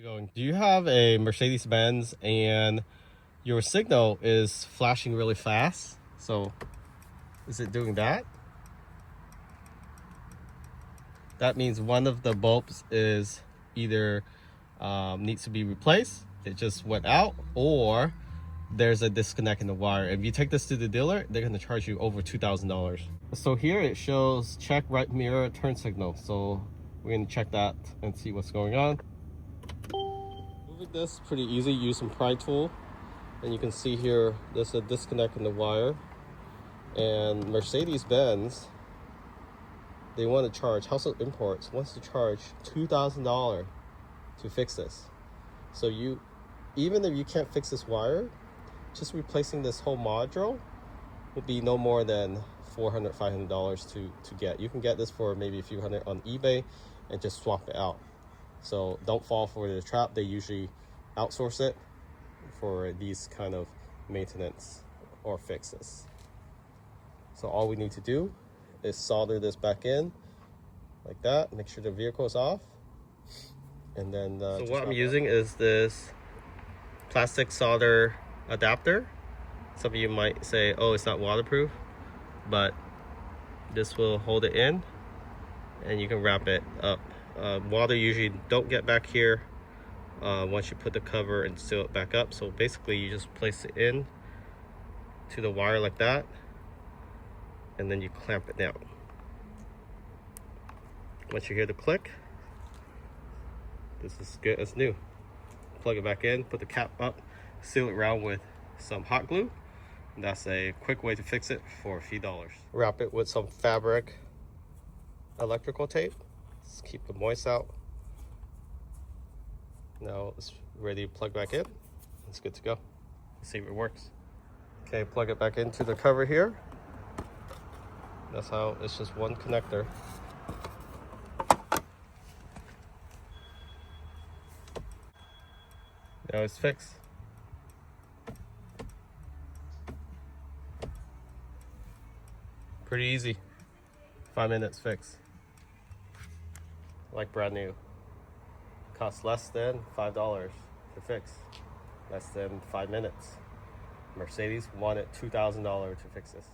Going. Do you have a Mercedes-Benz and your signal is flashing really fast? So is it doing that? That means one of the bulbs is either needs to be replaced, it just went out, or there's a disconnect in the wire. If you take this to the dealer, they're going to charge you over $2,000. So here it shows check right mirror turn signal. So we're going to check that and see what's going on. Moving this pretty easy. Use some pry tool, and you can see here there's a disconnect in the wire. And Mercedes-Benz, they want to charge, Household Imports wants to charge $2,000 to fix this. So even if you can't fix this wire, just replacing this whole module would be no more than $400, $500 to get. You can get this for maybe a few hundred on eBay and just swap it out. So don't fall for the trap. They usually outsource it for these kind of maintenance or fixes. So all we need to do is solder this back in like that. Make sure the vehicle is off. And then so what I'm using is this plastic solder adapter. Some of you might say, oh, it's not waterproof, but this will hold it in and you can wrap it up. Water usually don't get back here once you put the cover and seal it back up. So basically you just place it in to the wire like that, and then you clamp it down. Once you hear the click, this is good as new. Plug it back in, put the cap up, seal it around with some hot glue. And that's a quick way to fix it for a few dollars. Wrap it with some fabric electrical tape. Let's keep the moist out. Now it's ready to plug back in. It's good to go. Let's see if it works. Okay, plug it back into the cover here. That's how, it's just one connector. Now it's fixed. Pretty easy. 5 minutes fix. Like brand new. Costs less than $5 to fix. Less than 5 minutes. Mercedes wanted $2,000 to fix this.